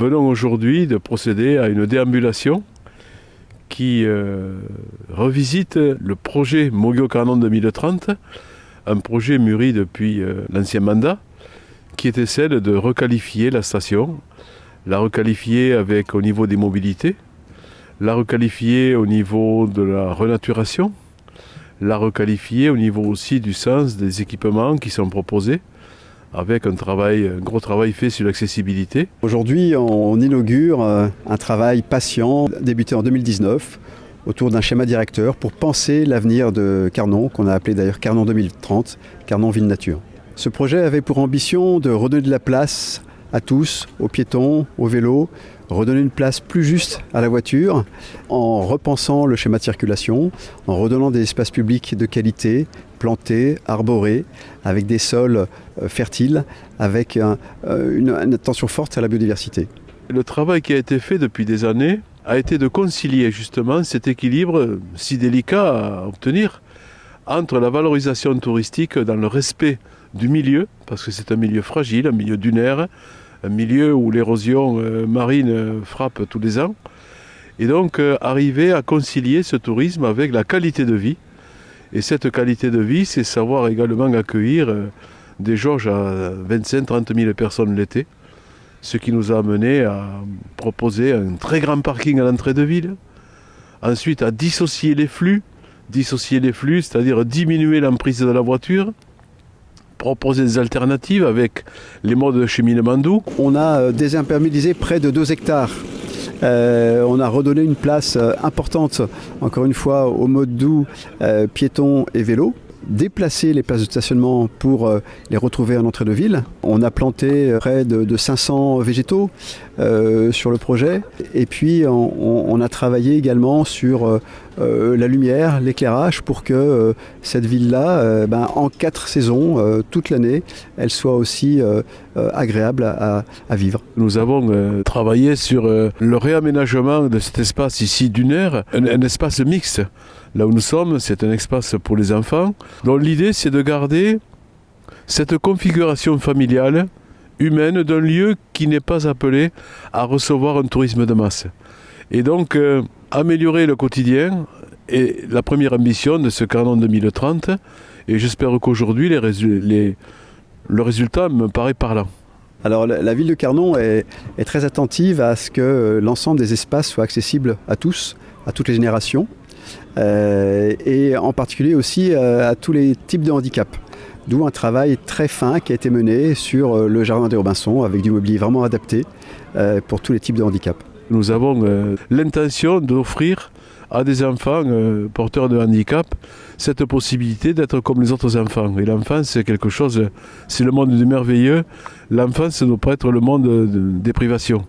venons aujourd'hui de procéder à une déambulation qui revisite le projet Moguio-Carnon 2030, un projet mûri depuis l'ancien mandat, qui était celle de requalifier la station, la requalifier au niveau des mobilités, la requalifier au niveau de la renaturation, la requalifier au niveau aussi du sens des équipements qui sont proposés, avec un gros travail fait sur l'accessibilité. Aujourd'hui, on inaugure un travail patient débuté en 2019 autour d'un schéma directeur pour penser l'avenir de Carnon, qu'on a appelé d'ailleurs Carnon 2030, Carnon Ville Nature. Ce projet avait pour ambition de redonner de la place à tous, aux piétons, aux vélos, redonner une place plus juste à la voiture en repensant le schéma de circulation, en redonnant des espaces publics de qualité, plantés, arborés, avec des sols fertiles, avec une attention forte à la biodiversité. Le travail qui a été fait depuis des années a été de concilier justement cet équilibre si délicat à obtenir entre la valorisation touristique dans le respect du milieu, parce que c'est un milieu fragile, un milieu dunaire, un milieu où l'érosion marine frappe tous les ans, et donc arriver à concilier ce tourisme avec la qualité de vie. Et cette qualité de vie, c'est savoir également accueillir des jauges à 25-30 000 personnes l'été, ce qui nous a amené à proposer un très grand parking à l'entrée de ville, ensuite à dissocier les flux, c'est-à-dire diminuer l'emprise de la voiture, proposer des alternatives avec les modes de cheminement doux. On a désimperméabilisé près de 2 hectares. On a redonné une place importante, encore une fois, aux modes doux, piétons et vélos. Déplacer les places de stationnement pour les retrouver en entrée de ville. On a planté près de 500 végétaux sur le projet. Et puis on a travaillé également sur la lumière, l'éclairage pour que cette ville-là, en 4 saisons, toute l'année, elle soit aussi agréable à vivre. Nous avons travaillé sur le réaménagement de cet espace ici dunaire, un espace mixte. Là où nous sommes, c'est un espace pour les enfants. Donc l'idée, c'est de garder cette configuration familiale, humaine, d'un lieu qui n'est pas appelé à recevoir un tourisme de masse. Et donc, améliorer le quotidien est la première ambition de ce Carnon 2030. Et j'espère qu'aujourd'hui, le résultat me paraît parlant. Alors la ville de Carnon est très attentive à ce que l'ensemble des espaces soient accessibles à tous, à toutes les générations. Et en particulier aussi à tous les types de handicaps. D'où un travail très fin qui a été mené sur le jardin des Robinson avec du mobilier vraiment adapté pour tous les types de handicaps. Nous avons l'intention d'offrir à des enfants porteurs de handicap cette possibilité d'être comme les autres enfants. Et l'enfance, c'est quelque chose, c'est le monde du merveilleux. L'enfance ne doit pas être le monde des privations.